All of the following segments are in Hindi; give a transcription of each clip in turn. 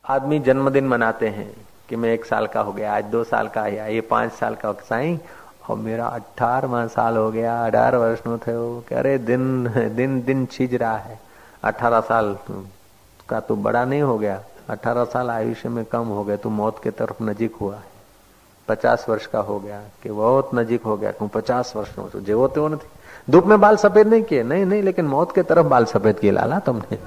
आदमी जन्मदिन मनाते हैं कि मैं 1 साल का हो गया, आज 2 साल का आया, ये 5 साल का साईं और मेरा 18वां साल हो गया, 18 वर्ष नो थयो। कह रहे दिन दिन दिन छीज रहा है। 18 साल का तो बड़ा नहीं हो गया, 18 साल आयुष्य में कम हो गए, तू मौत के तरफ नजीक हुआ है। 50 वर्ष का हो गया कि बहुत नजीक हो गया, क्यों 50 वर्ष नो जेवो तेवो नहीं। धूप में बाल सफेद नहीं किए, नहीं, लेकिन मौत के तरफ बाल सफेद किए लाला तुमने।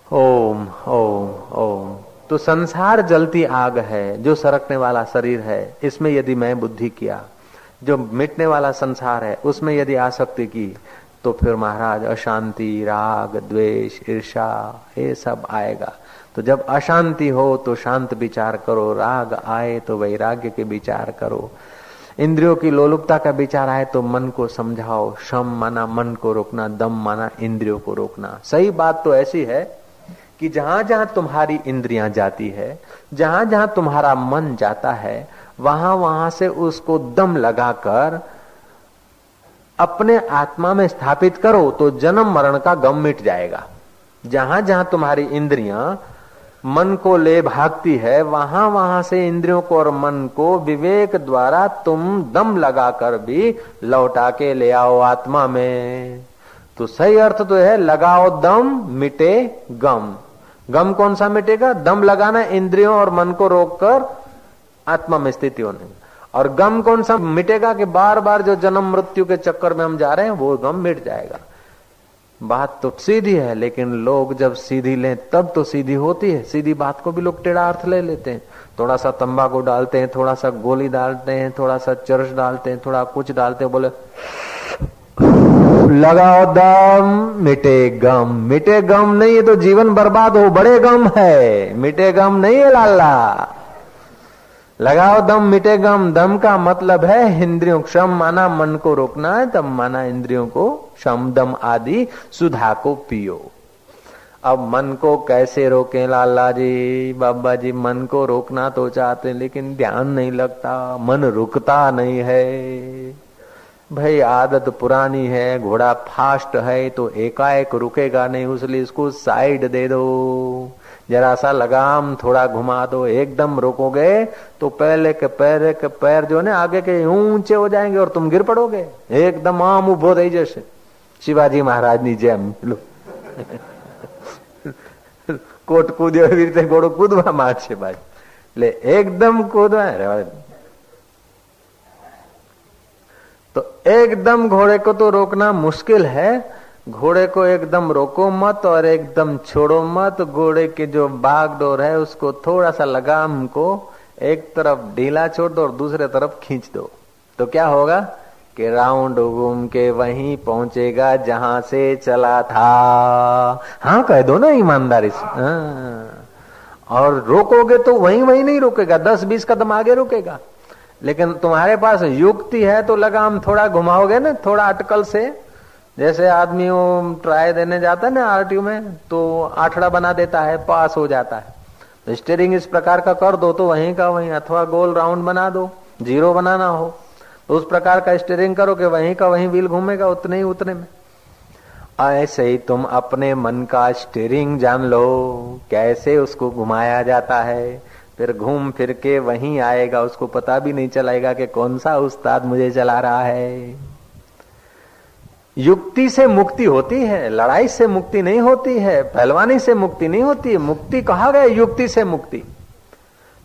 ओम ओम ओम। तो संसार जलती आग है, जो सरकने वाला शरीर है, इसमें यदि मैं बुद्धि किया, जो मिटने वाला संसार है उसमें यदि आसक्ति की, तो फिर महाराज अशांति, राग, द्वेष, ईर्ष्या ये सब आएगा। तो जब अशांति हो तो शांत विचार करो, राग आए तो वैराग्य के विचार करो, इंद्रियों की लोलुपता का विचार आए तो मन को समझाओ। शम माना मन को रोकना, दम माना इंद्रियों को रोकना। सही बात तो ऐसी है कि जहां जहां तुम्हारी इंद्रियां जाती है, जहां जहां तुम्हारा मन जाता है, वहां वहां से उसको दम लगाकर अपने आत्मा में स्थापित करो तो जन्म मरण का गम मिट जाएगा। जहां जहां तुम्हारी इंद्रियां मन को ले भागती है, वहां वहां से इंद्रियों को और मन को विवेक द्वारा तुम दम लगाकर भी लौटा के ले आओ आत्मा में। तो सही अर्थ तो है लगाओ दम मिटे गम। गम कौन सा मिटेगा? दम लगाना इंद्रियों और मन को रोककर आत्मा में स्थिति होने। और गम कौन सा मिटेगा? कि बार बार जो जन्म मृत्यु के चक्कर में हम जा रहे हैं वो गम मिट जाएगा। बात तो सीधी है, लेकिन लोग जब सीधी लें तब तो सीधी होती है। सीधी बात को भी लोग टेढ़ा अर्थ ले लेते हैं। थोड़ा सा तंबाकू डालते हैं, थोड़ा सा गोली डालते हैं, थोड़ा सा चरस डालते हैं, थोड़ा कुछ डालते हैं, बोले लगाओ दम मिटे गम। मिटे गम नहीं है तो जीवन बर्बाद हो, बड़े गम है, मिटे गम नहीं है लाला। लगाओ दम मिटे गम। दम का मतलब है इंद्रियों, शम माना मन को रोकना है, दम माना इंद्रियों को, शम दम आदि सुधा को पियो। अब मन को कैसे रोकें लाला जी? बाबा जी मन को रोकना तो चाहते हैं लेकिन ध्यान नहीं लगता, मन रुकता नहीं है। भाई आदत पुरानी है, घोड़ा फास्ट है तो एकाएक रुकेगा नहीं, इसलिए इसको साइड दे दो, जरा सा लगाम थोड़ा घुमा दो। एकदम रोकोगे तो पहले के पैर जो है ना आगे के ऊंचे हो जाएंगे और तुम गिर पड़ोगे एकदम आम उभो रही जैसे शिवाजी महाराज नी जेम। कोट कूद्यो एवी रीते घोड़ो कूदवा मारशे भाई, ले एकदम कूदवा। तो एकदम घोड़े को तो रोकना मुश्किल है। घोड़े को एकदम रोको मत और एकदम छोड़ो मत। घोड़े की जो बागडोर है उसको थोड़ा सा लगाम को एक तरफ ढीला छोड़ दो और दूसरे तरफ खींच दो, तो क्या होगा कि राउंड घूम के वहीं पहुंचेगा जहां से चला था। हाँ कह दो ना ईमानदारी से। हाँ। और रोकोगे तो वहीं नहीं रुकेगा, 10-20 कदम आगे रुकेगा। लेकिन तुम्हारे पास युक्ति है तो लगाम थोड़ा घुमाओगे ना, थोड़ा अटकल से। जैसे आदमी वो ट्राई देने जाता है ना आरटीओ में, तो आठड़ा बना देता है, पास हो जाता है। तो स्टीयरिंग इस प्रकार का कर दो तो वहीं का वहीं, अथवा गोल राउंड बना दो, जीरो बनाना हो तो उस प्रकार का स्टीयरिंग करो कि वहीं का वहीं व्हील घूमेगा उतने ही उतने में। ऐसे ही तुम अपने मन का स्टीयरिंग जान लो, कैसे उसको घुमाया जाता है, फिर घूम फिर के वहीं आएगा, उसको पता भी नहीं चलेगा कि कौन सा उस्ताद मुझे चला रहा है। युक्ति से मुक्ति होती है, लड़ाई से मुक्ति नहीं होती है, पहलवानी से मुक्ति नहीं होती है। मुक्ति कहा गया युक्ति से मुक्ति,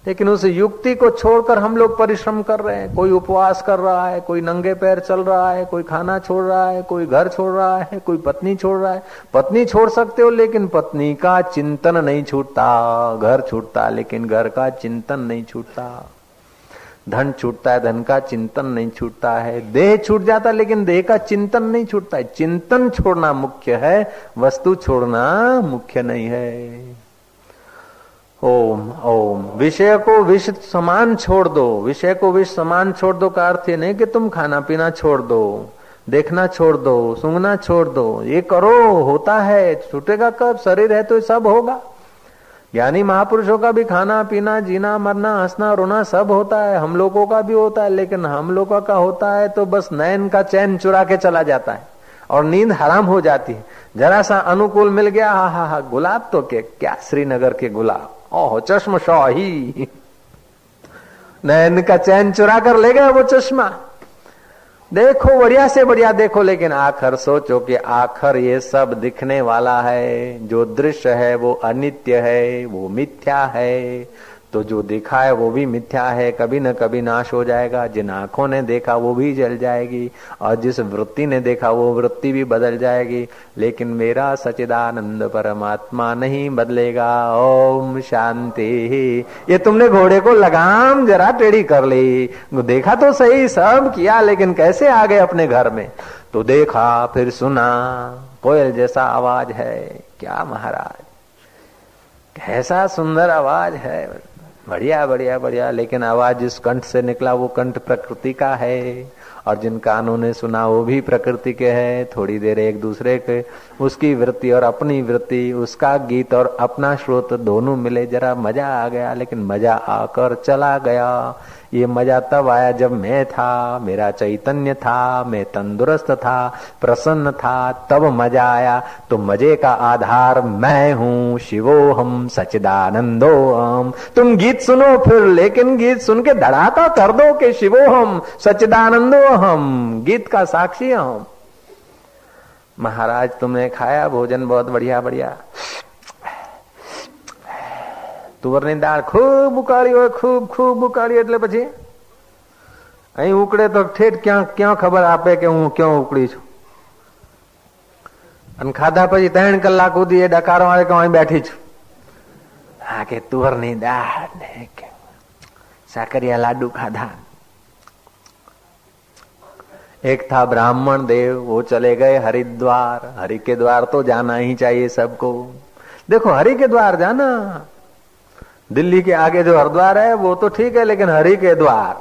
लेकिन उस युक्ति को छोड़कर हम लोग परिश्रम कर रहे हैं। कोई उपवास कर रहा है, कोई नंगे पैर चल रहा है, कोई खाना छोड़ रहा है, कोई घर छोड़ रहा है, कोई पत्नी छोड़ रहा है। पत्नी छोड़ सकते हो लेकिन पत्नी का चिंतन नहीं छूटता। घर छूटता लेकिन घर का चिंतन नहीं छूटता। धन छूटता है, धन का चिंतन नहीं छूटता है। देह छूट जाता लेकिन देह का चिंतन नहीं छूटता है। चिंतन छोड़ना मुख्य है, वस्तु छोड़ना मुख्य नहीं है। ओम ओम। विषय को विष समान छोड़ दो। विषय को विष समान छोड़ दो का अर्थ ये नहीं कि तुम खाना पीना छोड़ दो, देखना छोड़ दो, सूंघना छोड़ दो। ये करो, होता है, छूटेगा कब? शरीर है तो सब होगा। यानी महापुरुषों का भी खाना पीना, जीना मरना, हंसना रोना सब होता है, हम लोगों का भी होता है। लेकिन हम लोगों का होता है तो बस नयन का चैन चुरा के चला जाता है और नींद हराम हो जाती है। जरा सा अनुकूल मिल गया, हा, गुलाब तो क्या श्रीनगर के गुलाब, ओह चश्म शाही, नैन का चैन चुरा कर ले गया वो चश्मा। देखो बढ़िया से बढ़िया देखो, लेकिन आखिर सोचो कि आखिर ये सब दिखने वाला है, जो दृश्य है वो अनित्य है, वो मिथ्या है। तो जो दिखा है वो भी मिथ्या है, कभी न कभी नाश हो जाएगा। जिन आंखों ने देखा वो भी जल जाएगी, और जिस वृत्ति ने देखा वो वृत्ति भी बदल जाएगी, लेकिन मेरा सच्चिदानंद परमात्मा नहीं बदलेगा। ओम शांति। ये तुमने घोड़े को लगाम जरा टेढ़ी कर ली, देखा तो सही, सब किया, लेकिन कैसे आ गए अपने घर में? तो देखा, फिर सुना, कोयल जैसा आवाज है। क्या महाराज, कैसा सुंदर आवाज है, बढ़िया बढ़िया बढ़िया। लेकिन आवाज जिस कंठ से निकला वो कंठ प्रकृति का है, और जिन कानों ने सुना वो भी प्रकृति के हैं। थोड़ी देर एक दूसरे के, उसकी वृत्ति और अपनी वृत्ति, उसका गीत और अपना श्रोत दोनों मिले, जरा मजा आ गया। लेकिन मजा आकर चला गया। ये मजा तब आया जब मैं था, मेरा चैतन्य था, मैं तंदुरुस्त था, प्रसन्न था, तब मजा आया। तो मजे का आधार मैं हूँ, शिवोहम सच्चिदानंदोहम। तुम गीत सुनो फिर, लेकिन गीत सुन के धड़ाका कर दो कि शिवोहम सच्चिदानंदोहम, गीत का साक्षी हम। महाराज तुमने खाया भोजन बहुत बढ़िया बढ़िया, તુવરની દાળ ખૂબ ઉકાળી હોય, ખૂબ ઉકાળી, એટલે પછી અહીં ઉકળે તો ઠેઠ ક્યાં ખબર આપે કે હું ક્યાં ઉકળી છું? અને ખાધા પછી 3 કલાક સુધી એ ડકારો આવે કે હું અહીં બેઠી છું. હા કે તુવરની દાળ ને સાકરિયા લાડુ ખાધા. एक था ब्राह्मण देव, वो चले गए हरिद्वार. हरि के द्वार तो जाना ही चाहिए सबको. देखो हरि के द्वार जाना, दिल्ली के आगे जो हरिद्वार है वो तो ठीक है, लेकिन हरि के द्वार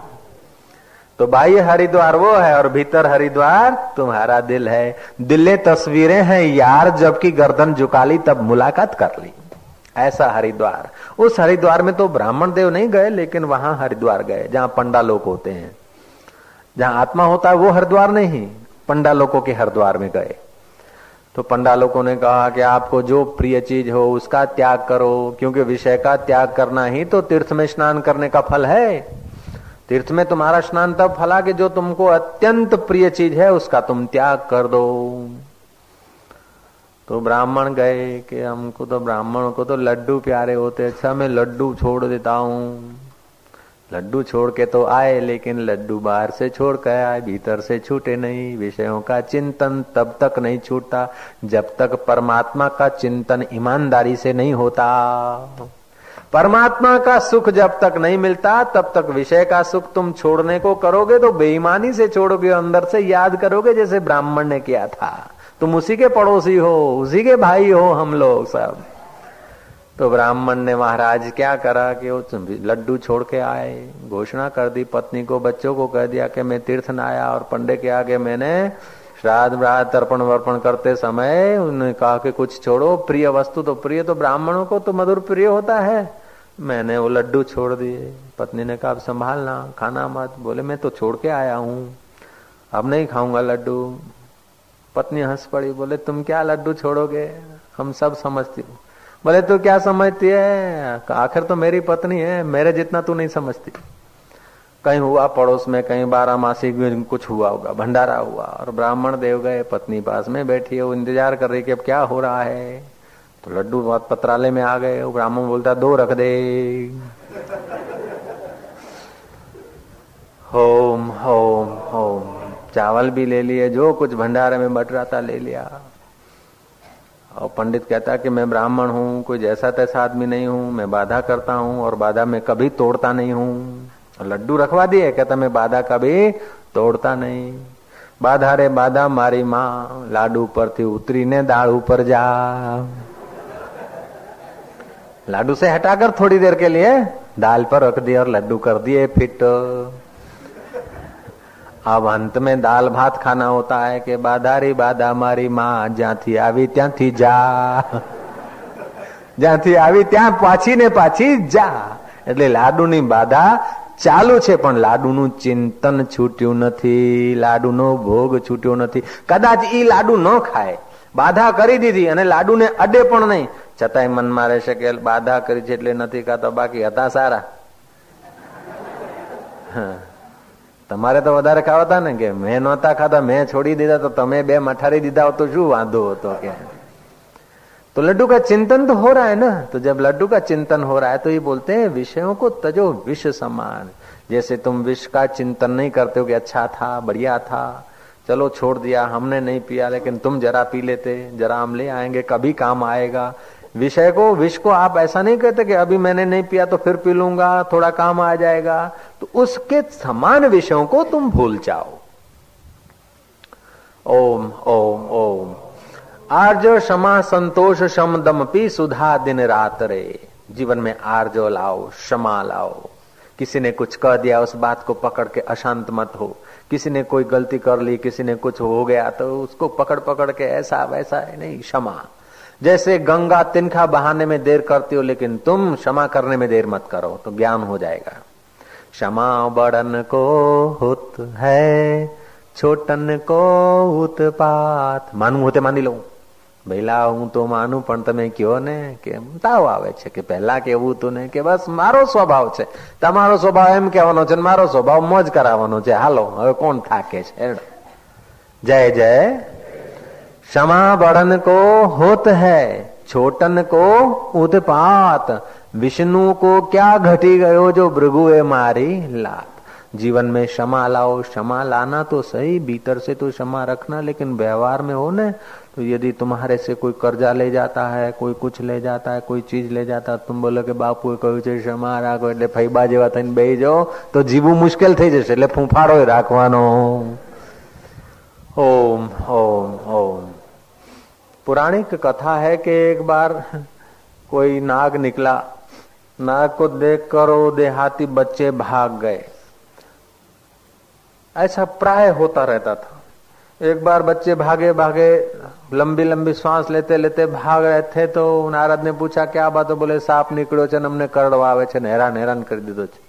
तो बाह्य हरिद्वार वो है और भीतर हरिद्वार तुम्हारा दिल है. दिले तस्वीरें हैं यार, जबकि गर्दन झुका ली तब मुलाकात कर ली. ऐसा हरिद्वार. उस हरिद्वार में तो ब्राह्मण देव नहीं गए, लेकिन वहां हरिद्वार गए जहां पंडा लोग होते हैं, जहां आत्मा होता है वो हरिद्वार नहीं, पंडा लोगों के हरिद्वार में गए. तो पंडा लोगों ने कहा कि आपको जो प्रिय चीज हो उसका त्याग करो, क्योंकि विषय का त्याग करना ही तो तीर्थ में स्नान करने का फल है. तीर्थ में तुम्हारा स्नान तब फला कि जो तुमको अत्यंत प्रिय चीज है उसका तुम त्याग कर दो. तो ब्राह्मण गए कि हमको तो ब्राह्मणों को तो लड्डू प्यारे होते, अच्छा मैं लड्डू छोड़ देता हूँ. लड्डू छोड़ के तो आए, लेकिन लड्डू बाहर से छोड़ के आए, भीतर से छूटे नहीं. विषयों का चिंतन तब तक नहीं छूटता जब तक परमात्मा का चिंतन ईमानदारी से नहीं होता. परमात्मा का सुख जब तक नहीं मिलता तब तक विषय का सुख तुम छोड़ने को करोगे तो बेईमानी से छोड़ोगे, अंदर से याद करोगे जैसे ब्राह्मण ने किया था. तुम उसी के पड़ोसी हो, उसी के भाई हो हम लोग सब. तो ब्राह्मण ने महाराज क्या करा कि वो लड्डू छोड़ के आए, घोषणा कर दी पत्नी को, बच्चों को कह दिया कि मैं तीर्थ न आया. और पंडे के आगे मैंने श्राद्ध व्राद्ध तर्पण वर्पण करते समय उन्होंने कहा कि कुछ छोड़ो, प्रिय वस्तु तो प्रिय, तो ब्राह्मणों को तो मधुर प्रिय होता है. मैंने वो लड्डू छोड़ दिए. पत्नी ने कहा अब संभालना, खाना मत. बोले मैं तो छोड़ के आया हूँ, अब नहीं खाऊंगा लड्डू. पत्नी हंस पड़ी, बोले तुम क्या लड्डू छोड़ोगे, हम सब समझती हूँ. बोले तू क्या समझती है, आखिर तो मेरी पत्नी है, मेरे जितना तू नहीं समझती. कहीं हुआ पड़ोस में, कहीं 12 मासी कुछ हुआ होगा, भंडारा हुआ और ब्राह्मण देव गए, पत्नी पास में बैठी है, वो इंतजार कर रही कि अब क्या हो रहा है. तो लड्डू बहुत पत्राले में आ गए. वो ब्राह्मण बोलता 2 रख दे. Home home home. चावल भी ले लिए, जो कुछ भंडारे में बट रहा था ले लिया. और पंडित कहता कि मैं ब्राह्मण हूँ, कोई जैसा तैसा आदमी नहीं हूँ, मैं बाधा करता हूँ और बाधा में कभी तोड़ता नहीं हूँ. लड्डू रखवा दिए, कहता मैं बाधा कभी तोड़ता नहीं. बाधा रे बाधा मारी माँ, लाडू पर थी उतरी ने दाल ऊपर जा. लाडू से हटाकर थोड़ी देर के लिए दाल पर रख दिए और लड्डू कर दिए फिट. अब अंत में दाल भात खाना होता है कि बाधा री बाधा मारी माँ, ज्यांथी आवी ત્યાંથી जा, જ્યાંથી આવી ત્યાં પાછી ને પાછી જા. એટલે લાડુની બાધા ચાલુ છે, પણ લાડુનું ચિંતન છૂટ્યું નથી, લાડુનો ભોગ છૂટ્યો નથી. કદાચ ઈ લાડુ ન ખાય, બાધા કરી દીધી અને લાડુને અડે પણ નહીં, છતાંય મનમાં રહેશે કે બાધા કરી છે એટલે નથી ખાતા, બાકી હતા સારા. તમારે તો વધારે ખાવાતા ને, કે મેં નહોતા ખાતા, મેં છોડી દીધા, તો તમે 2 મઠારી દીધા હોત તો શું વાંધો હતો? કે तो लड्डू का चिंतन तो हो रहा है ना. तो जब लड्डू का चिंतन हो रहा है तो ये बोलते हैं विषयों को तजो विष समान. जैसे तुम विष का चिंतन नहीं करते हो कि अच्छा था, बढ़िया था, चलो छोड़ दिया, हमने नहीं पिया, लेकिन तुम जरा पी लेते, जरा हम ले आएंगे, कभी काम आएगा. विषय को, विष को आप ऐसा नहीं कहते कि अभी मैंने नहीं पिया तो फिर पी लूंगा, थोड़ा काम आ जाएगा. तो उसके समान विषयों को तुम भूल जाओ. ओम ओम ओम. आर्जो क्षमा संतोष शम दम पी सुधा दिन रात रे. जीवन में आर्जो लाओ, क्षमा लाओ. किसी ने कुछ कह दिया, उस बात को पकड़ के अशांत मत हो. किसी ने कोई गलती कर ली, किसी ने कुछ हो गया तो उसको पकड़ पकड़ के ऐसा वैसा है नहीं, क्षमा. जैसे गंगा तिनका बहाने में देर करती हो, लेकिन तुम क्षमा करने में देर मत करो, तो ज्ञान हो जाएगा. क्षमा बड़न को हुत है, छोटन को उत्पात. मानવું હોતે માની લઉં, ભઈલા હું તો માનું, પણ તમે કયો ને કે તાવ આવે છે કે પહેલા કેવું હતું ને, કે બસ મારો સ્વભાવ છે, તમારો સ્વભાવ એમ કહેવાનો છે, મારો સ્વભાવ મોજ કરાવવાનો છે. હાલો હવે કોણ થાકે છે? જય જય. क्षमा बड़न को होत है, छोटन को उत्पात. विष्णु को क्या घटी गयो जो भृगुए मारी लात. जीवन में क्षमा लाओ. क्षमा लाना तो सही, भीतर से तो क्षमा रखना, लेकिन व्यवहार में हो न, तो यदि तुम्हारे से कोई कर्जा ले जाता है, कोई कुछ ले जाता है, कोई चीज ले जाता है, तुम बोलो કે બાપુએ કહ્યું છે ક્ષમા રાખો, એટલે ફૈબા જેવા થઈને બેહી જાઓ તો જીવવું મુશ્કેલ થઈ જશે. એટલે ફૂંફાડો રાખવાનો. ओम ओम ओम. पौराणिक कथा है कि एक बार कोई नाग निकला, नाग को देखकर वो देहाती बच्चे भाग गए. ऐसा प्राय होता रहता था. एक बार बच्चे भागे भागे लंबी लंबी श्वास लेते लेते भाग रहे थे, तो नारद ने पूछा क्या बात है? बोले सांप निकलो छे, हमने करड़वावे छे, हैरान हैरान कर दीधो छे.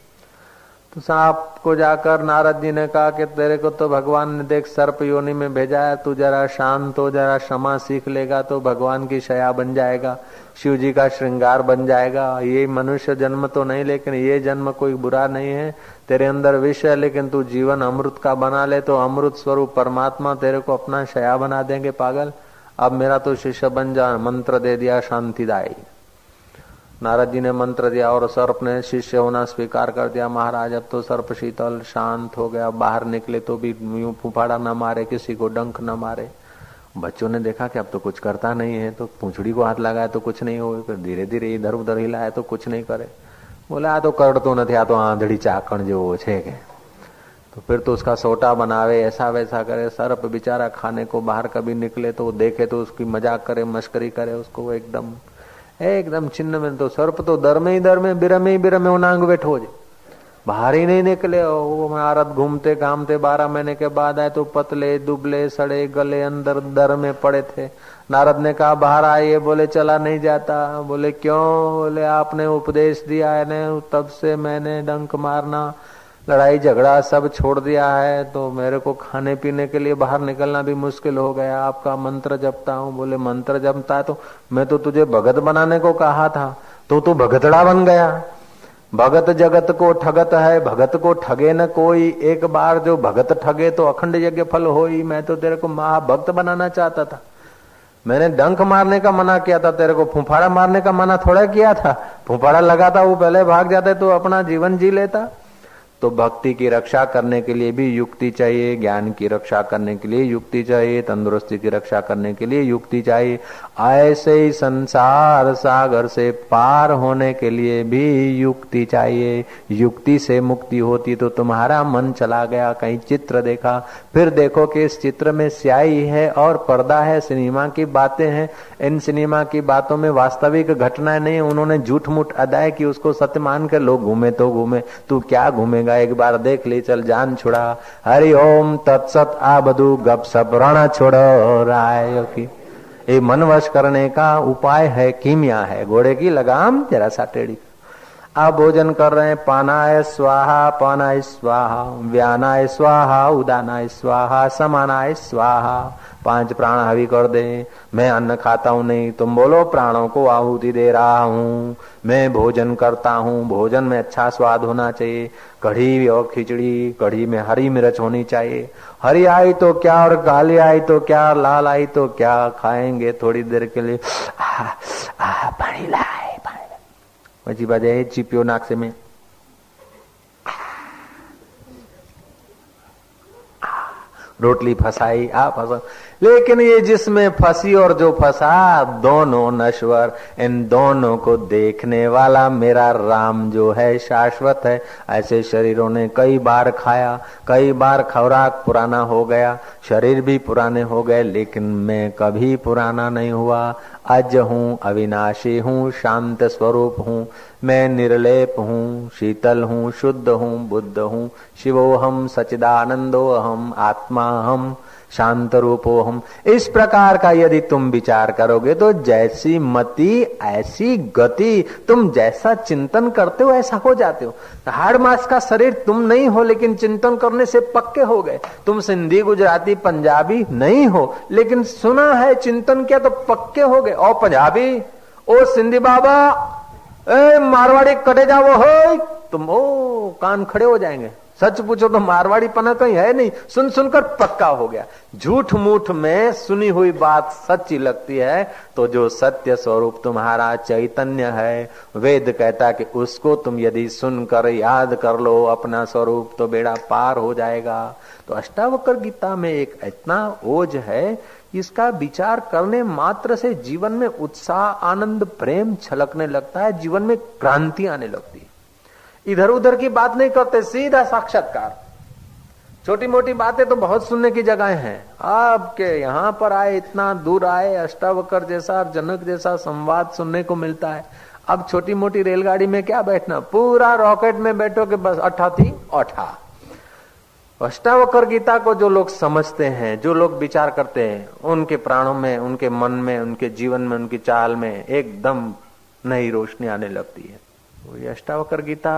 तो सांप को जाकर नारद जी ने कहा कि तेरे को तो भगवान ने देख सर्प योनि में भेजा है, तू जरा शांत हो, जरा क्षमा सीख लेगा तो भगवान की शया बन जाएगा, शिव जी का श्रृंगार बन जाएगा. ये मनुष्य जन्म तो नहीं, लेकिन ये जन्म कोई बुरा नहीं है. तेरे अंदर विष है, लेकिन तू जीवन अमृत का बना ले तो अमृत स्वरूप परमात्मा तेरे को अपना शया बना देंगे. पागल, अब मेरा तो शिष्य बन जा. मंत्र दे दिया शांतिदायी. नारद जी ने मंत्र दिया और सर्प ने शिष्य होना स्वीकार कर दिया. महाराज अब तो सर्प शीतल शांत हो गया, बाहर निकले तो भी यूं फुफाड़ा न मारे, किसी को डंक न मारे. बच्चों ने देखा कि अब तो कुछ करता नहीं है, तो पूंछड़ी को हाथ लगाया तो कुछ नहीं हो, धीरे धीरे इधर उधर हिलाया तो कुछ नहीं करे. बोले आ तो करतो નથી, आ तो आंधड़ी चाकण જેવો છે કે. तो फिर तो उसका सोटा बनावे, ऐसा वैसा करे. सर्प बेचारा खाने को बाहर कभी निकले तो देखे तो उसकी मजाक करे, मस्करी करे, उसको एकदम एकदम छिन्न में. तो सर्प तो दर में बिरमे वो नांग बैठो हो जाए, बाहर ही नहीं निकले. वो महारत घूमते घामते 12 महीने के बाद आए तो पतले दुबले सड़े गले अंदर दर में पड़े थे. नारद ने कहा बाहर आइए. बोले चला नहीं जाता. बोले क्यों? बोले आपने उपदेश दिया है ना, तब से मैंने डंक मारना, लड़ाई झगड़ा सब छोड़ दिया है, तो मेरे को खाने पीने के लिए बाहर निकलना भी मुश्किल हो गया. आपका मंत्र जपता हूँ. बोले मंत्र जपता है? तो मैं तो तुझे भगत बनाने को कहा था, तो तू भगतड़ा बन गया. भगत जगत को ठगत है, भगत को ठगे न कोई. एक बार जो भगत ठगे तो अखंड यज्ञ फल होई. मैं तो तेरे को महाभक्त बनाना चाहता था. मैंने डंक मारने का मना किया था, तेरे को फुफाड़ा मारने का मना थोड़ा किया था. फुफाड़ा लगाता वो पहले भाग जाते तो अपना जीवन जी लेता. तो भक्ति की रक्षा करने के लिए भी युक्ति चाहिए, ज्ञान की रक्षा करने के लिए युक्ति चाहिए, तंदुरुस्ती की रक्षा करने के लिए युक्ति चाहिए. ऐसे ही संसार सागर से पार होने के लिए भी युक्ति चाहिए. युक्ति से मुक्ति होती तो तुम्हारा मन चला गया, कहीं चित्र देखा, फिर देखो कि इस चित्र में स्याही है और पर्दा है, सिनेमा की बातें हैं. इन सिनेमा की बातों में वास्तविक घटनाएं नहीं, उन्होंने झूठ मूठ अदाय की, उसको सत्य मान कर लोग घूमे तो घूमे. तू क्या घूमेगा? एक बार देख ली, चल जान छुड़ा. हरि ओम तत्सत. आ बधु गप सप रण छोड़ो राय की. ये मन वश करने का उपाय है, कीमिया है. घोड़े की लगाम जरा सा टेढ़ी. आप भोजन कर रहे हैं, पानाय स्वाहा, व्यानाय स्वाहा, उदानाय स्वाहा, समानाय स्वाहा, 5 प्राण हवि कर दे। मैं अन्न खाता हूं नहीं, तुम बोलो प्राणों को आहुति दे रहा हूं। मैं भोजन करता हूं, भोजन में अच्छा स्वाद होना चाहिए। कढ़ी और खिचड़ी, कढ़ी में हरी मिर्च होनी चाहिए। हरी आई तो क्या और काली आई तो क्या, लाल आई तो क्या, खाएंगे थोड़ी देर के लिए। पानी लाए, પછી બાજે ચીપિયો નાખશે में रोटली फंसाई, फंसा। लेकिन ये जिसमें फंसी और जो फंसा, दोनों नश्वर। इन दोनों को देखने वाला मेरा राम जो है शाश्वत है। ऐसे शरीरों ने कई बार खाया, कई बार खुराक पुराना हो गया, शरीर भी पुराने हो गए, लेकिन मैं कभी पुराना नहीं हुआ। अज हूँ, अविनाशी हूँ, शांत स्वरूप हूँ, मैं निर्लेप हूँ, शीतल हूँ, शुद्ध हूँ, बुद्ध हूँ, शिवोहम सच्चिदानंदोहम, आत्मा हम, शांत रूपो हम। इस प्रकार का यदि तुम विचार करोगे तो जैसी मति ऐसी गति, तुम जैसा चिंतन करते हो ऐसा हो जाते हो। हाड़ मास का शरीर तुम नहीं हो, लेकिन चिंतन करने से पक्के हो गए। तुम सिंधी, गुजराती, पंजाबी नहीं हो, लेकिन सुना है, चिंतन किया तो पक्के हो गए। और पंजाबी, ओ सिंधी बाबा, ए मारवाड़ी कटे जाओ हो, तुम ओ कान खड़े हो जाएंगे। सच पूछो तो मारवाड़ी पना कहीं है नहीं, सुन सुनकर पक्का हो गया। झूठ मूठ में सुनी हुई बात सच्ची लगती है, तो जो सत्य स्वरूप तुम्हारा चैतन्य है, वेद कहता है कि उसको तुम यदि सुनकर याद कर लो अपना स्वरूप, तो बेड़ा पार हो जाएगा। तो अष्टावक्र गीता में एक इतना ओज है, इसका विचार करने मात्र से जीवन में उत्साह, आनंद, प्रेम छलकने लगता है, जीवन में क्रांति आने लगती है। इधर उधर की बात नहीं करते, सीधा साक्षात्कार। छोटी मोटी बातें तो बहुत सुनने की जगह हैं। आपके यहाँ पर आए, इतना दूर आए, अष्टावक्र जैसा, जनक जैसा संवाद सुनने को मिलता है। अब छोटी मोटी रेलगाड़ी में क्या बैठना, पूरा रॉकेट में बैठो कि बस अठा थी अठा। अष्टावक्र गीता को जो लोग समझते हैं, जो लोग विचार करते हैं, उनके प्राणों में, उनके मन में, उनके जीवन में, उनकी चाल में एकदम नई रोशनी आने लगती है। ये अष्टावक्र गीता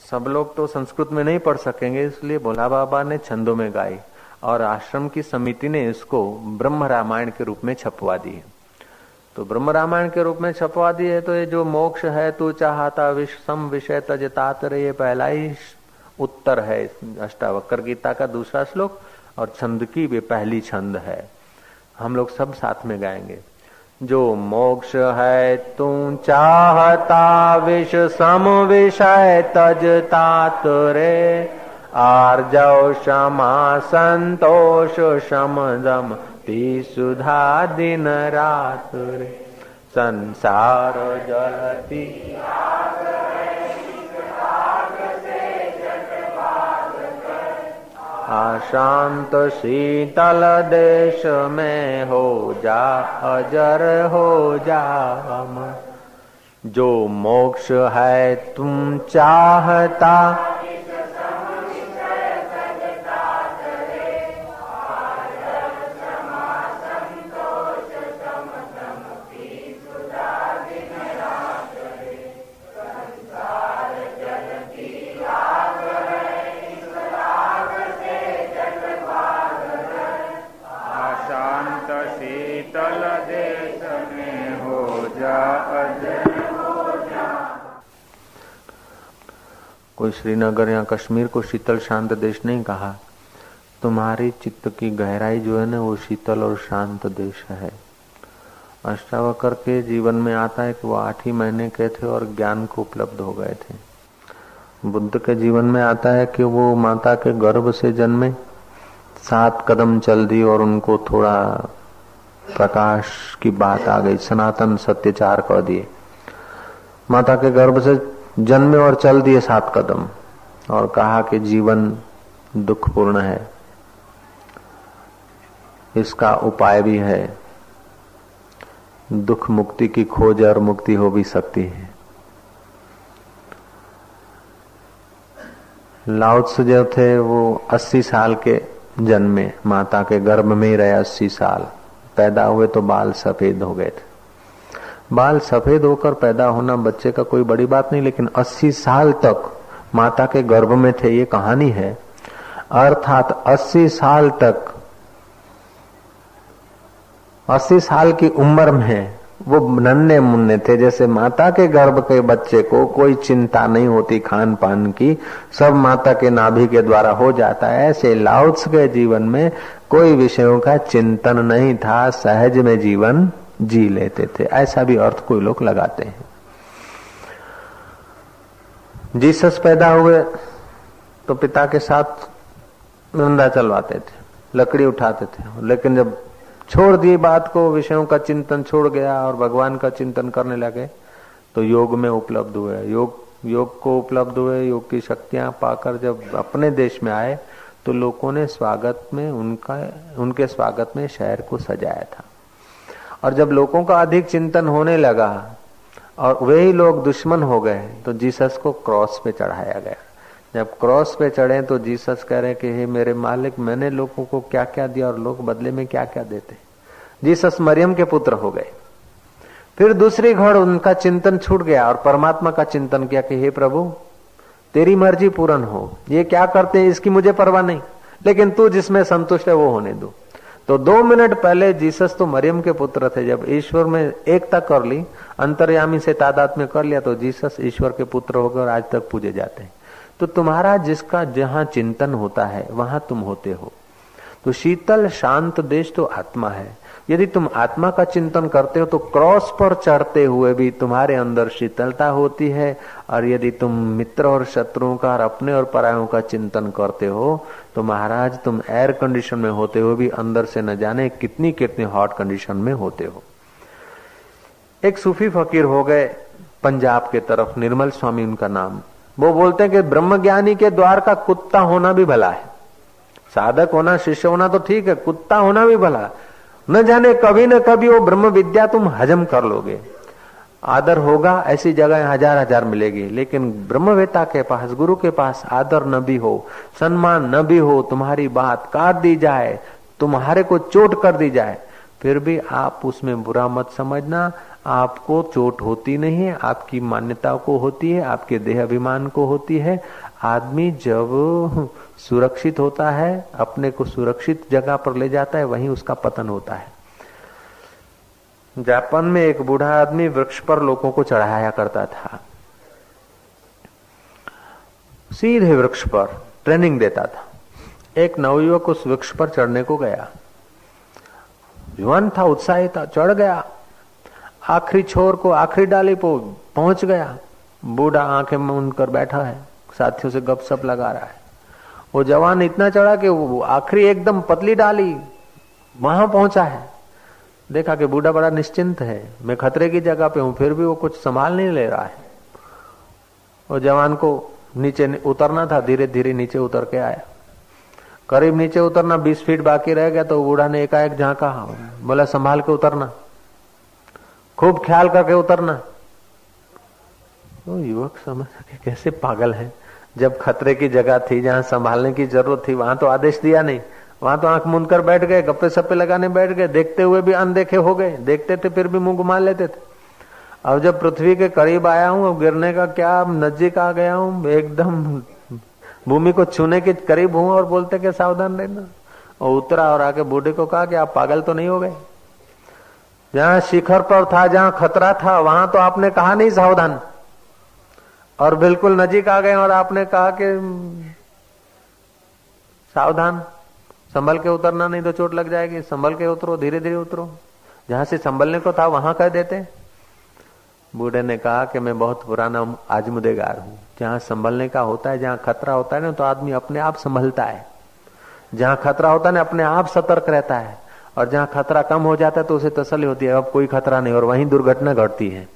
सब लोग तो संस्कृत में नहीं पढ़ सकेंगे, इसलिए भोला बाबा ने छंदों में गाई, और आश्रम की समिति ने इसको ब्रह्म रामायण के रूप में छपवा दी है। तो ब्रह्म रामायण के रूप में छपवा दी है। तो ये जो मोक्ष है तू चाहता विषम विषय तजतात रे, ये पहला ही उत्तर है अष्टावक्र गीता का दूसरा श्लोक, और छंद की भी पहली छंद है। हम लोग सब साथ में गाएंगे। जो मोक्ष है तू चाहता विष सम विषय तजतात रे, आर्जव क्षमा संतोष शम दम ती सुधा दिन रात रे, संसार जलती अशांत शीतल देश में हो जा अजर हो जा अमर। जो मोक्ष है तुम चाहता कोई श्रीनगर या कश्मीर को शीतल शांत देश नहीं कहा। तुम्हारी चित्त की गहराई जो है ना, वो शीतल और शांत देश है। अष्टावक्र के जीवन में आता है कि वो 8 ही महीने के थे और ज्ञान को उपलब्ध हो गए थे। बुद्ध के जीवन में आता है कि वो माता के गर्भ से जन्मे, 7 कदम चल दी और उनको थोड़ा प्रकाश की बात आ गई, सनातन सत्यचार कर दिए। माता के गर्भ से जन्मे और चल दिए 7 कदम, और कहा कि जीवन दुखपूर्ण है, इसका उपाय भी है, दुख मुक्ति की खोज और मुक्ति हो भी सकती है। लाओ त्से जो थे वो 80 साल के जन्मे, माता के गर्भ में ही रहे 80 साल, पैदा हुए तो बाल सफेद हो गए थे। बाल सफेद होकर पैदा होना बच्चे का कोई बड़ी बात नहीं, लेकिन 80 साल तक माता के गर्भ में थे, ये कहानी है। अर्थात 80 साल तक, 80 साल की उम्र में वो नन्हे मुन्ने थे। जैसे माता के गर्भ के बच्चे को कोई चिंता नहीं होती खान पान की, सब माता के नाभि के द्वारा हो जाता है, ऐसे लाओ त्से के जीवन में कोई विषयों का चिंतन नहीं था, सहज में जीवन जी लेते थे। ऐसा भी अर्थ कोई लोग लगाते हैं। जीसस पैदा हुए तो पिता के साथ धंधा चलवाते थे, लकड़ी उठाते थे, लेकिन जब छोड़ दी बात को, विषयों का चिंतन छोड़ गया और भगवान का चिंतन करने लगे तो योग में उपलब्ध हुए। योग को उपलब्ध हुए, योग की शक्तियां पाकर जब अपने देश में आए तो लोगों ने स्वागत में उनके स्वागत में शहर को सजाया था। और जब लोगों का अधिक चिंतन होने लगा और वे ही लोग दुश्मन हो गए तो जीसस को क्रॉस पे चढ़ाया गया। जब क्रॉस पे चढ़े तो जीसस कह रहे कि हे मेरे मालिक, मैंने लोगों को क्या क्या दिया और लोग बदले में क्या क्या देते। जीसस मरियम के पुत्र हो गए। फिर दूसरी घड़ उनका चिंतन छूट गया और परमात्मा का चिंतन किया कि हे प्रभु, तेरी मर्जी पूर्ण हो, ये क्या करते हैं इसकी मुझे परवाह नहीं, लेकिन तू जिसमें संतुष्ट है वो होने दो। तो 2 मिनट पहले जीसस तो मरियम के पुत्र थे। जब ईश्वर में एकता कर ली, अंतर्यामी से तादाद में कर लिया, तो जीसस ईश्वर के पुत्र हो गए और आज तक पूजे जाते हैं। तो तुम्हारा जिसका जहां चिंतन होता है वहां तुम होते हो। तो शीतल शांत देश तो आत्मा है। यदि तुम आत्मा का चिंतन करते हो तो क्रॉस पर चढ़ते हुए भी तुम्हारे अंदर शीतलता होती है। और यदि तुम मित्र और शत्रुओं का और अपने और परायों का चिंतन करते हो तो महाराज तुम एयर कंडीशन में होते हुए भी अंदर से न जाने कितनी कितनी हॉट कंडीशन में होते हो। एक सूफी फकीर हो गए पंजाब के तरफ, निर्मल स्वामी उनका नाम। वो बोलते हैं कि ब्रह्मज्ञानी के द्वार का कुत्ता होना भी भला है। साधक होना, शिष्य होना तो ठीक है, कुत्ता होना भी भला। न जाने कभी न कभी वो ब्रह्म विद्या तुम हजम कर लोगे। आदर होगा, ऐसी जगह हजार हजार मिलेगी, लेकिन ब्रह्मवेता के पास, गुरु के पास आदर न भी हो, सम्मान न भी हो, तुम्हारी बात काट दी जाए, तुम्हारे को चोट कर दी जाए, फिर भी आप उसमें बुरा मत समझना। आपको चोट होती नहीं है, आपकी मान्यता को होती है, आपके देह अभिमान को होती है। आदमी जब सुरक्षित होता है, अपने को सुरक्षित जगह पर ले जाता है, वहीं उसका पतन होता है। जापान में एक बूढ़ा आदमी वृक्ष पर लोगों को चढ़ाया करता था, सीधे वृक्ष पर ट्रेनिंग देता था। एक नवयुवक उस वृक्ष पर चढ़ने को गया, युवान था, उत्साही था, चढ़ गया। आखिरी छोर को, आखिरी डाली को पहुंच गया। बूढ़ा आंखें मूंद कर बैठा है, साथियों से गपशप लगा रहा है। वो जवान इतना चढ़ा कि वो आखिरी एकदम पतली डाली वहां पहुंचा है। देखा कि बूढ़ा बड़ा निश्चिंत है, मैं खतरे की जगह पे हूं, फिर भी वो कुछ संभाल नहीं ले रहा है। वो जवान को नीचे उतरना था, धीरे धीरे नीचे उतर के आया। करीब नीचे उतरना 20 फीट बाकी रह गया तो बूढ़ा ने एकाएक झांका, बोला संभाल के उतरना, खूब ख्याल करके उतरना। तो युवक समझ सके कैसे पागल है। जब खतरे की जगह थी, जहां संभालने की जरूरत थी, वहां तो आदेश दिया नहीं, वहां तो आंख मूंद कर बैठ गए, गप्पे सप्पे लगाने बैठ गए, देखते हुए भी अनदेखे हो गए। देखते थे फिर भी मुंह घुमा लेते थे। अब जब पृथ्वी के करीब आया हूं, अब गिरने का क्या, नजदीक आ गया हूं, एकदम भूमि को छूने के करीब हूं और बोलते कि सावधान रहना। और उतरा और आके बूढ़े को कहा कि आप पागल तो नहीं हो गए? जहां शिखर पर था, जहां खतरा था, वहां तो आपने कहा नहीं सावधान, और बिल्कुल नजीक आ गए और आपने कहा कि सावधान, संभल के उतरना, नहीं तो चोट लग जाएगी, संभल के उतरो, धीरे धीरे उतरो। जहां से संभलने को था वहां कह देते। बूढ़े ने कहा कि मैं बहुत पुराना आजमुदेगार हूं। जहां संभलने का होता है, जहां खतरा होता है ना, तो आदमी अपने आप संभलता है। जहां खतरा होता है ना, अपने आप सतर्क रहता है। और जहां खतरा कम हो जाता है तो उसे तसल्ली होती है, अब कोई खतरा नहीं, और वहीं दुर्घटना घटती है।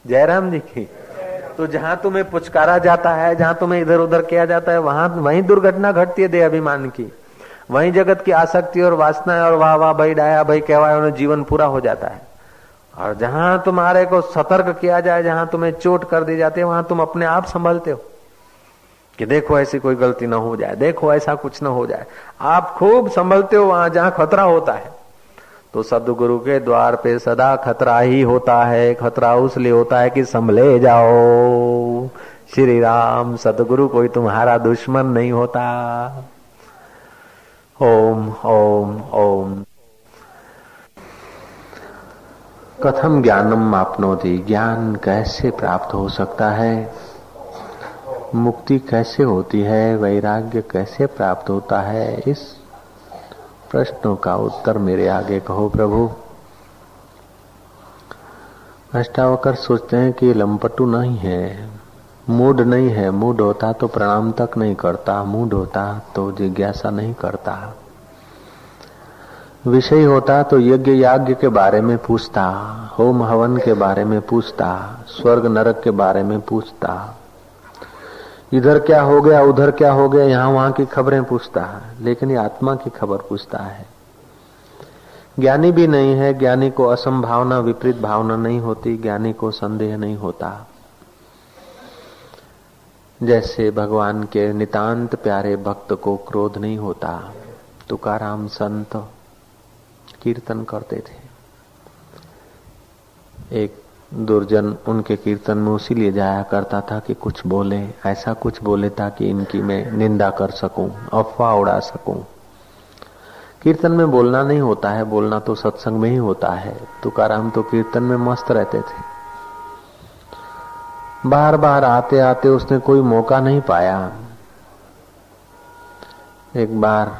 जयराम जी की। तो जहां तुम्हें पुचकारा जाता है, जहां तुम्हें इधर उधर किया जाता है, वहीं दुर्घटना घटती है देह अभिमान की। वहीं जगत की आसक्ति और वासना और वाह वाह भाई डाया भाई कहवाए जीवन पूरा हो जाता है। और जहां तुम्हारे को सतर्क किया जाए, जहां तुम्हें चोट कर दी जाती है, वहां तुम अपने आप संभलते हो कि देखो ऐसी कोई गलती ना हो जाए, देखो ऐसा कुछ ना हो जाए। आप खूब संभलते हो वहां जहां खतरा होता है। तो सदगुरु के द्वार पे सदा खतरा ही होता है। खतरा उसलिए होता है कि संभले जाओ। श्री राम, सदगुरु कोई तुम्हारा दुश्मन नहीं होता। ओम ओम ओम। कथम ज्ञानम आपनोति, ज्ञान कैसे प्राप्त हो सकता है, मुक्ति कैसे होती है, वैराग्य कैसे प्राप्त होता है, इस प्रश्नों का उत्तर मेरे आगे कहो प्रभु। अष्टावकर सोचते हैं कि लंपटू नहीं है, मूड नहीं है। मूड होता तो प्रणाम तक नहीं करता, मूड होता तो जिज्ञासा नहीं करता, विषय होता तो यज्ञ याज्ञ के बारे में पूछता, होम हवन के बारे में पूछता, स्वर्ग नरक के बारे में पूछता, इधर क्या हो गया उधर क्या हो गया यहाँ वहां की खबरें पूछता है। लेकिन ये आत्मा की खबर पूछता है। ज्ञानी भी नहीं है। ज्ञानी को असंभावना विपरीत भावना नहीं होती, ज्ञानी को संदेह नहीं होता। जैसे भगवान के नितांत प्यारे भक्त को क्रोध नहीं होता। तुकाराम संत कीर्तन करते थे, एक दुर्जन उनके कीर्तन में उसीलिए जाया करता था कि कुछ बोले, ऐसा कुछ बोले ताकि इनकी मैं निंदा कर सकूं, अफवाह उड़ा सकूं। कीर्तन में बोलना नहीं होता है, बोलना तो सत्संग में ही होता है। तुकाराम तो कीर्तन में मस्त रहते थे। बार बार आते आते उसने कोई मौका नहीं पाया। एक बार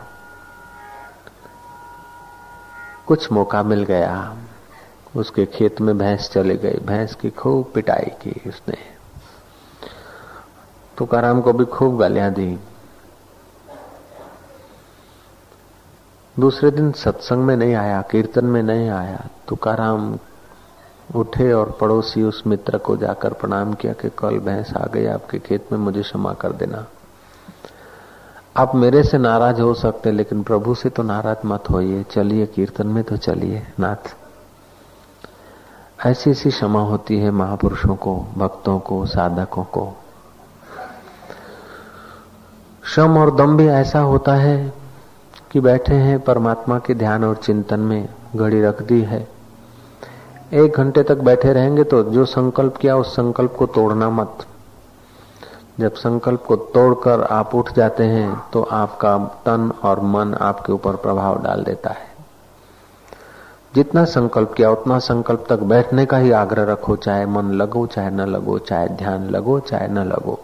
कुछ मौका मिल गया, उसके खेत में भैंस चली गई, भैंस की खूब पिटाई की उसने, तुकाराम को भी खूब गालियां दी। दूसरे दिन सत्संग में नहीं आया, कीर्तन में नहीं आया। तुकाराम उठे और पड़ोसी उस मित्र को जाकर प्रणाम किया कि कल भैंस आ गई आपके खेत में, मुझे क्षमा कर देना। आप मेरे से नाराज हो सकते लेकिन प्रभु से तो नाराज मत होइए, चलिए कीर्तन में तो चलिए नाथ। ऐसी ऐसी क्षमा होती है महापुरुषों को, भक्तों को, साधकों को। श्रम और दम भी ऐसा होता है कि बैठे हैं परमात्मा के ध्यान और चिंतन में, घड़ी रख दी है, 1 घंटे तक बैठे रहेंगे तो जो संकल्प किया उस संकल्प को तोड़ना मत। जब संकल्प को तोड़कर आप उठ जाते हैं तो आपका तन और मन आपके ऊपर प्रभाव डाल देता है। जितना संकल्प किया उतना संकल्प तक बैठने का ही आग्रह रखो, चाहे मन लगो चाहे न लगो, चाहे ध्यान लगो चाहे न लगो।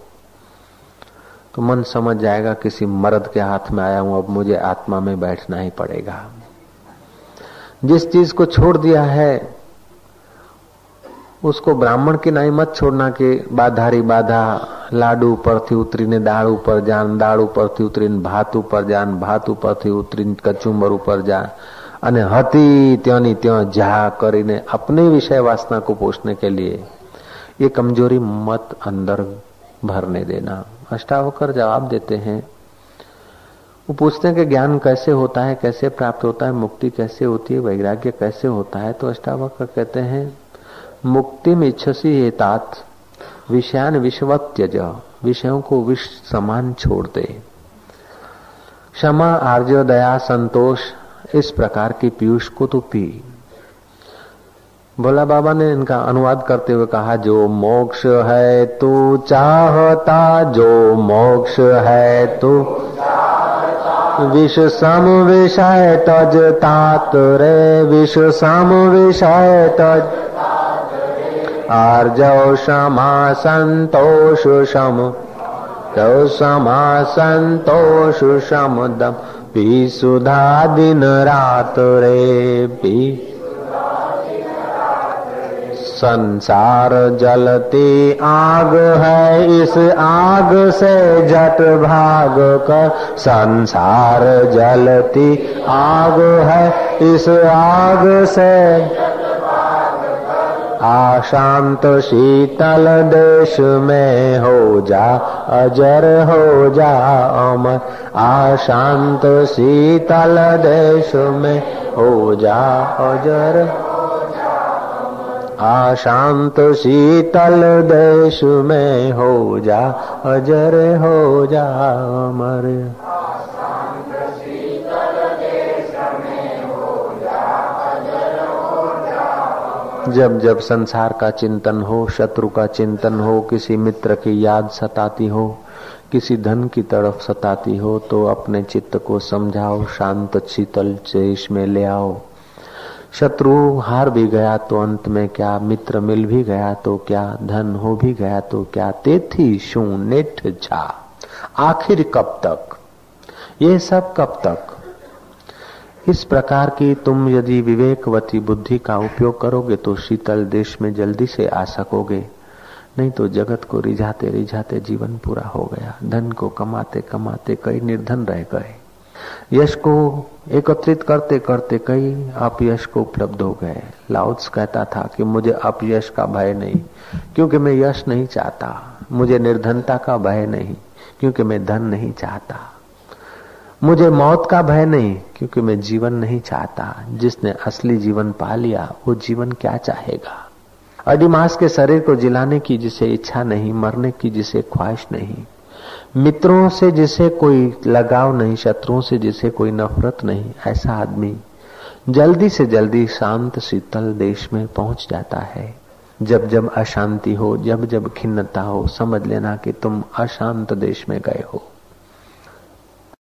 तो मन समझ जाएगा किसी मर्द के हाथ में आया हूं, अब मुझे आत्मा में बैठना ही पड़ेगा। जिस चीज को छोड़ दिया है उसको ब्राह्मण की नाई मत छोड़ना कि बाधारी बाधा, लाडू परथी उतरीने दाળ ઉપર જાન, દાળ ઉપરથી ઉતરીને ભાત ઉપર જાન, ભાત ઉપરથી ઉતરીને કચુંબર ઉપર જાન અને હતી ત્યાંની ત્યાં જા કરીને अपने विषय वासना को पोषने के लिए ये कमजोरी मत अंदर भरने देना। अष्टावकर जवाब देते हैं। वो पूछते हैं कि ज्ञान कैसे होता है, कैसे प्राप्त होता है, मुक्ति कैसे होती है, वैराग्य कैसे होता है। तो अष्टावकर कहते हैं मुक्तिम इच्छसि हेतात विषयान विषवत त्यज, विषयों को विष समान छोड़ दे। क्षमा आर्जव दया संतोष, इस प्रकार की पीयूष को तो पी। भोला बाबा ने इनका अनुवाद करते हुए कहा, जो मोक्ष है तू चाहता, जो मोक्ष है तू विष सम विषय तज तात रे, विष सम विषय तज आर्जव क्षमा संतोष शम, तो क्षमा संतोष शम दम, पी सुधा दिन रात रे, पी संसार जलती आग है, इस आग से झट भाग कर। संसार जलती आग है, इस आग से आशांत शीतल देश में हो जा, अजर हो जा अमर। आशांत शीतल देश में हो जा अजर, आशांत शीतल देश में हो जा, अजर हो जा अमर। जब जब संसार का चिंतन हो, शत्रु का चिंतन हो, किसी मित्र की याद सताती हो, किसी धन की तरफ सताती हो, तो अपने चित्त को समझाओ, शांत शीतल देश में ले आओ। शत्रु हार भी गया तो अंत में क्या, मित्र मिल भी गया तो क्या, धन हो भी गया तो क्या, तेथी शू नेठ झा, आखिर कब तक, ये सब कब तक। इस प्रकार की तुम यदि विवेकवती बुद्धि का उपयोग करोगे तो शीतल देश में जल्दी से आ सकोगे। नहीं तो जगत को रिझाते रिझाते जीवन पूरा हो गया। धन को कमाते कमाते कई निर्धन रह गए। यश को एकत्रित करते करते कई अपयश को उपलब्ध हो गए। लाओ त्से कहता था कि मुझे अपयश का भय नहीं, क्योंकि मैं यश नहीं चाहता। मुझे निर्धनता का भय नहीं, क्योंकि मैं धन नहीं चाहता। मुझे मौत का भय नहीं, क्योंकि मैं जीवन नहीं चाहता। जिसने असली जीवन पा लिया वो जीवन क्या चाहेगा। अडिमास के शरीर को जिलाने की जिसे इच्छा नहीं, मरने की जिसे ख्वाहिश नहीं, मित्रों से जिसे कोई लगाव नहीं, शत्रुओं से जिसे कोई नफरत नहीं, ऐसा आदमी जल्दी से जल्दी शांत शीतल देश में पहुंच जाता है। जब जब अशांति हो, जब जब खिन्नता हो, समझ लेना कि तुम अशांत देश में गए हो।